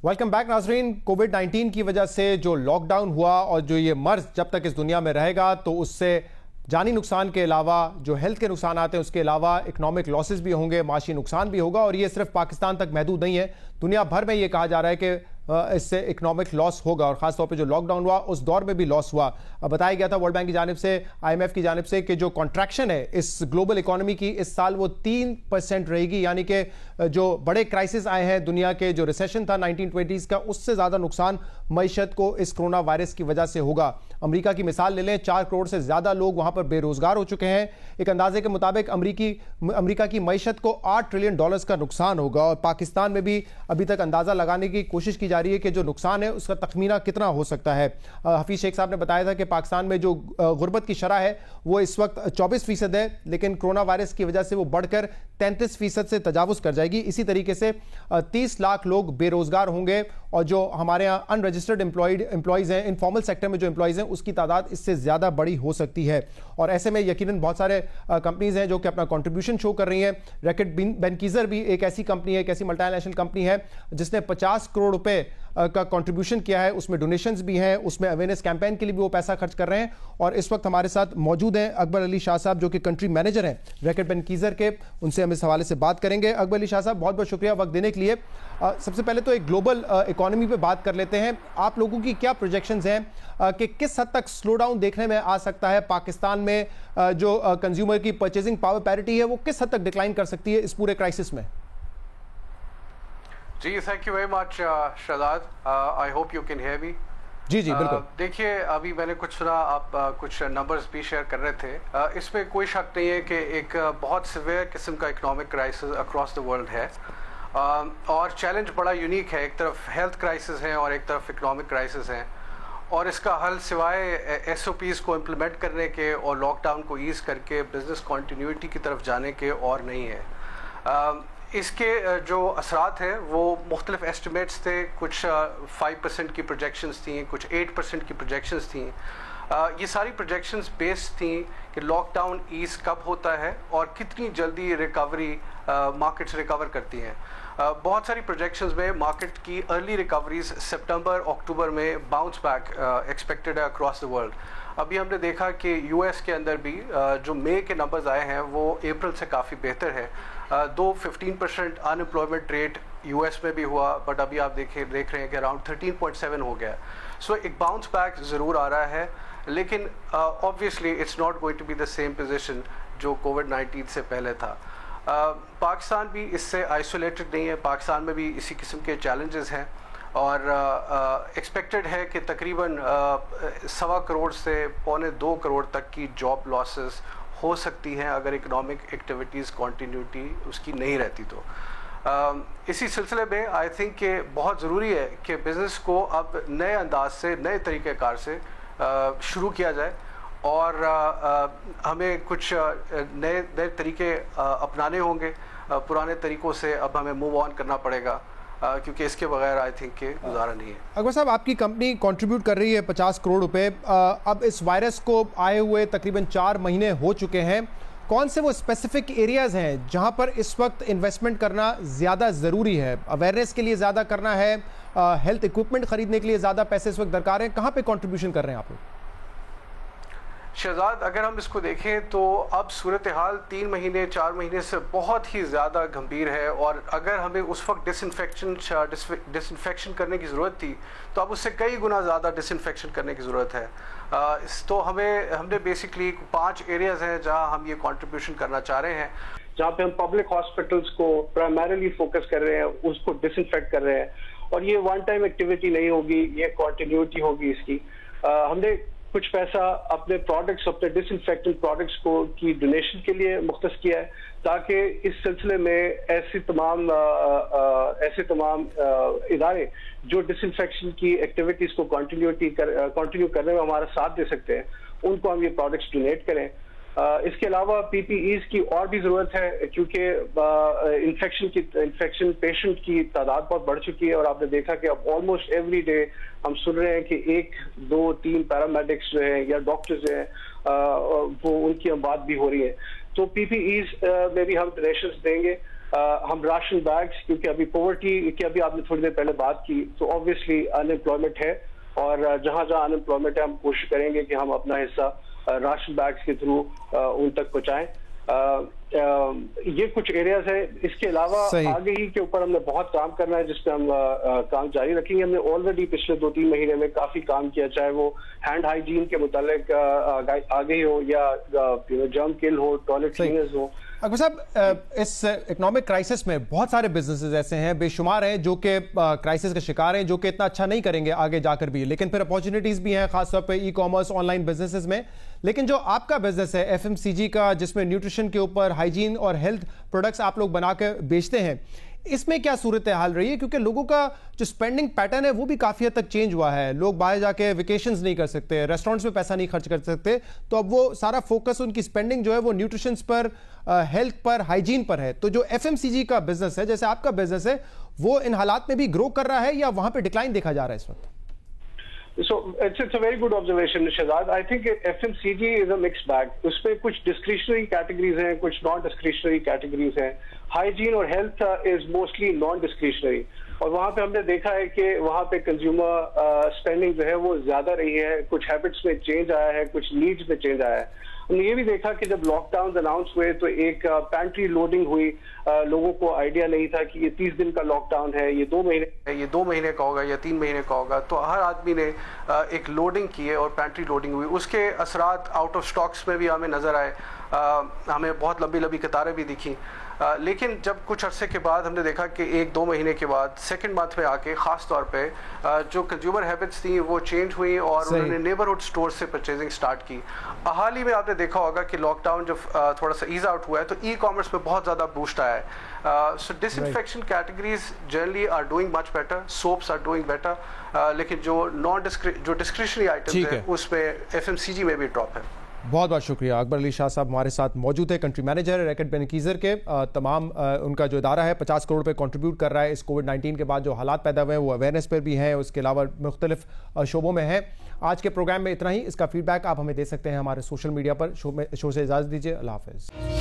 Welcome back नाजरीन। कोविड-19 की वजह से जो लॉकडाउन हुआ और जो ये मर्ज जब तक इस दुनिया में रहेगा तो उससे जानी नुकसान के अलावा जो हेल्थ के नुकसान आते हैं उसके अलावा इकोनॉमिक लॉसेस भी होंगे, माशी नुकसान भी होगा। और ये सिर्फ पाकिस्तान तक महदूद नहीं है, दुनिया भर में ये कहा जा रहा है कि इससे इकोनॉमिक लॉस होगा और खासतौर पे जो लॉकडाउन हुआ उस दौर में भी लॉस हुआ। बताया गया था वर्ल्ड बैंक की जानिब से, IMF की जानिब से कि जो कॉन्ट्रैक्शन है इस ग्लोबल इकोनॉमी की इस साल वो 3% रहेगी, यानी कि जो बड़े क्राइसिस आए हैं दुनिया के, जो रिसेशन था 1920s का, उससे ज़्यादा नुकसान मईशत को इस कोरोना वायरस की वजह से होगा। अमेरिका की मिसाल ले लें, 4 करोड़ से ज़्यादा लोग वहाँ पर बेरोज़गार हो चुके हैं। एक अंदाजे के मुताबिक अमेरिका की मईशत को $8 ट्रिलियन का नुकसान होगा। और पाकिस्तान में भी अभी तक अंदाज़ा लगाने की कोशिश की जा रही है कि जो नुकसान है उसका तखमीना कितना हो सकता है। हफीज शेख साहब ने बताया था कि पाकिस्तान में जो गुर्बत की शरह है वो इस वक्त 24% है, लेकिन कोरोना वायरस की वजह से वो बढ़कर 33% से तजावुज़ कर जाएगी। इसी तरीके से 30 लाख लोग बेरोजगार होंगे और जो हमारे यहाँ अनरजिस्टर्ड एम्प्लॉयज़ हैं, इनफॉर्मल सेक्टर में जो एम्प्लॉयज़ हैं, उसकी तादाद इससे ज़्यादा बड़ी हो सकती है। और ऐसे में यकीनन बहुत सारे कंपनीज हैं जो कि अपना कंट्रीब्यूशन शो कर रही हैं। रैकेट बेनकीजर भी एक ऐसी कंपनी है, एक ऐसी मल्टीनेशनल कंपनी है जिसने 50 करोड़ रुपए का कंट्रीब्यूशन किया है। उसमें डोनेशंस भी हैं, उसमें अवेयरनेस कैंपेन के लिए भी वो पैसा खर्च कर रहे हैं। और इस वक्त हमारे साथ मौजूद हैं अकबर अली शाह साहब, जो कि कंट्री मैनेजर हैं रैकेट बेनकीजर के। उनसे हम इस हवाले से बात करेंगे। अकबर अली शाह साहब, बहुत बहुत शुक्रिया वक्त देने के लिए। सबसे पहले तो एक ग्लोबल इकोनॉमी पे बात कर लेते हैं। आप लोगों की क्या प्रोजेक्शंस हैं कि किस हद तक स्लो डाउन देखने में आ सकता है? पाकिस्तान में जो कंज्यूमर की परचेजिंग पावर पैरिटी है वो किस हद तक डिक्लाइन कर सकती है इस पूरे क्राइसिस में? जी, thank you very much Shahzad. I hope you can hear me. जी जी बिल्कुल। देखिए, अभी मैंने कुछ सुना, आप कुछ नंबर्स भी शेयर कर रहे थे। इसमें कोई शक नहीं है कि एक बहुत सिवियर किस्म का economic crisis across the world है। और चैलेंज बड़ा यूनिक है। एक तरफ हेल्थ क्राइसिस है और एक तरफ इकोनॉमिक क्राइसिस है, और इसका हल सिवाय SOPs को इम्प्लीमेंट करने के और लॉकडाउन को ईज़ करके बिजनेस कॉन्टीन्यूटी की तरफ जाने के और नहीं है। इसके जो असरात हैं वो मुख्तलिफ एस्टिमेट्स थे। कुछ 5% की प्रोजेक्शंस थी, कुछ 8% की प्रोजेक्शंस थी। ये सारी प्रोजेक्शंस बेस्ड थी कि लॉकडाउन ईज़ कब होता है और कितनी जल्दी रिकवरी मार्केट्स रिकवर करती हैं। बहुत सारी प्रोजेक्शंस में मार्केट की अर्ली रिकवरीज सितंबर अक्टूबर में बाउंस बैक एक्सपेक्टेड है अक्रॉस द वर्ल्ड। अभी हमने देखा कि US के अंदर भी जो मई के नंबर्स आए हैं वो अप्रैल से काफ़ी बेहतर है। 15% अनएम्प्लॉयमेंट रेट US में भी हुआ, बट अभी आप देख रहे हैं कि अराउंड 13.7 हो गया। सो एक बाउंस बैक ज़रूर आ रहा है, लेकिन obviously it's not going to be the same position जो कोविड-19 से पहले था। पाकिस्तान भी इससे आइसोलेटेड नहीं है। पाकिस्तान में भी इसी किस्म के चैलेंजेस हैं और एक्सपेक्टेड है कि तकरीबन 1.25 करोड़ से 1.25 करोड़ तक की जॉब लॉसेस हो सकती हैं अगर इकोनॉमिक एक्टिविटीज़ कॉन्टीन्यूटी उसकी नहीं रहती तो। इसी सिलसिले में आई थिंक कि बहुत ज़रूरी है कि बिज़नेस को अब नए अंदाज से, नए तरीक़ेकार से शुरू किया जाए और हमें कुछ नए तरीके अपनाने होंगे। पुराने तरीक़ों से अब हमें मूव ऑन करना पड़ेगा, क्योंकि इसके बगैर आई थिंक के गुजारा नहीं है। अकबर साहब, आपकी कंपनी कंट्रीब्यूट कर रही है 50 करोड़ रुपए। अब इस वायरस को आए हुए तकरीबन 4 महीने हो चुके हैं। कौन से वो स्पेसिफिक एरियाज़ हैं जहां पर इस वक्त इन्वेस्टमेंट करना ज़्यादा ज़रूरी है? अवेयरनेस के लिए ज़्यादा करना है, हेल्थ इक्विपमेंट ख़रीदने के लिए ज़्यादा पैसे इस वक्त दरकार हैं? कहाँ पर कॉन्ट्रीब्यूशन कर रहे हैं आप लोग? शहजाद, अगर हम इसको देखें तो अब सूरत हाल 3 महीने 4 महीने से बहुत ही ज़्यादा गंभीर है, और अगर हमें उस वक्त डिसइंफेक्शन करने की ज़रूरत थी तो अब उससे कई गुना ज़्यादा डिसइंफेक्शन करने की ज़रूरत है। तो हमने बेसिकली 5 एरियाज़ हैं जहां हम ये कंट्रीब्यूशन करना चाह रहे हैं, जहां पे हम पब्लिक हॉस्पिटल्स को प्राइमरीली फोकस कर रहे हैं, उसको डिसइंफेक्ट कर रहे हैं। और ये वन टाइम एक्टिविटी नहीं होगी, ये कॉन्टीन्यूटी होगी इसकी। हमने कुछ पैसा अपने प्रोडक्ट्स, अपने डिसइंफेक्टेंट प्रोडक्ट्स को की डोनेशन के लिए मुख्तस किया है, ताकि इस सिलसिले में ऐसे तमाम इदारे जो डिसइंफेक्शन की एक्टिविटीज़ को कंटिन्यू करने में हमारा साथ दे सकते हैं, उनको हम ये प्रोडक्ट्स डोनेट करें। इसके अलावा PPEs की और भी ज़रूरत है, क्योंकि इन्फेक्शन पेशेंट की तादाद बहुत बढ़ चुकी है। और आपने देखा कि अब ऑलमोस्ट एवरी डे हम सुन रहे हैं कि 1, 2, 3 पैरामेडिक्स जो हैं या डॉक्टर्स जो हैं वो उनकी बात भी हो रही है। तो PPEs में भी हम डोनेशंस देंगे। हम राशन बैग्स, क्योंकि अभी पॉवर्टी की अभी आपने थोड़ी देर पहले बात की, तो ऑब्वियसली अनएम्प्लॉयमेंट है और जहां जहां अनएम्प्लॉयमेंट है हम कोशिश करेंगे कि हम अपना हिस्सा राशन बैग्स के थ्रू उन तक पहुंचाएं। ये कुछ एरियाज है। इसके अलावा आगे ही के ऊपर हमने बहुत काम करना है, जिसपे हम काम जारी रखेंगे। हमने ऑलरेडी पिछले 2-3 महीने में काफी काम किया, चाहे वो हैंड हाइजीन के मुतालिक आगे ही हो या जर्म किल हो, टॉयलेट क्लीनर्स हो। अकबर साहब, इस इकोनॉमिक क्राइसिस में बहुत सारे बिजनेसेस ऐसे हैं, बेशुमार हैं, जो कि क्राइसिस का शिकार हैं, जो कि इतना अच्छा नहीं करेंगे आगे जाकर भी, लेकिन फिर अपॉर्चुनिटीज भी हैं, खासतौर पे ई कॉमर्स, ऑनलाइन बिजनेसेस में। लेकिन जो आपका बिजनेस है एफएमसीजी का, जिसमें न्यूट्रिशन के ऊपर, हाइजीन और हेल्थ प्रोडक्ट्स आप लोग बना के बेचते हैं, इसमें क्या सूरत हाल रही है? क्योंकि लोगों का जो स्पेंडिंग पैटर्न है वो भी काफ़ी हद तक चेंज हुआ है। लोग बाहर जाके वेकेशंस नहीं कर सकते, रेस्टोरेंट्स में पैसा नहीं खर्च कर सकते, तो अब वो सारा फोकस उनकी स्पेंडिंग जो है वो न्यूट्रिशन पर, हेल्थ पर, हाइजीन पर है। तो जो एफएमसीजी का बिजनेस है, जैसे आपका बिजनेस है, वो इन हालात में भी ग्रो कर रहा है या वहां पे डिक्लाइन देखा जा रहा है इस वक्त? So it's a very good observation, Shahzad. I think FMCG is a mixed bag. उसमें कुछ discretionary categories हैं, कुछ non-discretionary categories हैं. Hygiene और health is mostly non-discretionary. और वहाँ पे हमने देखा है कि वहाँ पे कंज्यूमर स्पेंडिंग जो है वो ज्यादा रही है, कुछ हैबिट्स में चेंज आया है, कुछ नीड्स में चेंज आया है। हमने ये भी देखा कि जब लॉकडाउन अनाउंस हुए तो एक पैंट्री लोडिंग हुई। लोगों को आइडिया नहीं था कि ये 30 दिन का लॉकडाउन है, ये 2 महीने का होगा या 3 महीने का होगा। तो हर आदमी ने एक लोडिंग की है और पैंट्री लोडिंग हुई। उसके असरात आउट ऑफ स्टॉक्स में भी हमें नजर आए। हमें बहुत लंबी लंबी कतारें भी दिखी। लेकिन जब कुछ अरसे के बाद हमने देखा कि 1-2 महीने के बाद सेकंड मंथ में आके ख़ास तौर पे जो कंज्यूमर हैबिट्स थी वो चेंज हुई और उन्होंने नेबरहुड स्टोर से परचेजिंग स्टार्ट की। हाल ही में आपने देखा होगा कि लॉकडाउन जब थोड़ा सा ईज आउट हुआ है तो ई कॉमर्स में बहुत ज़्यादा बूस्ट आया है। So disinfection categories generally are doing much better, soaps are doing better, लेकिन जो डिस्क्रिशनरी आइटम्स है उसमें एफएमसीजी में भी ड्रॉप है। बहुत बहुत शुक्रिया। अकबर अली शाह साहब हमारे साथ मौजूद है, कंट्री मैनेजर रैकेट बेनिकीजर के। तमाम उनका जो इदारा है 50 करोड़ रुपए कंट्रीब्यूट कर रहा है इस कोविड-19 के बाद जो हालात पैदा हुए हैं वो अवेयरनेस पर भी हैं, उसके अलावा मुख्तलिफ शोबों में है। आज के प्रोग्राम में इतना ही। इसका फीडबैक आप हमें दे सकते हैं हमारे सोशल मीडिया पर। शो से इजाज़त दीजिए। अल्लाह हाफ़िज़।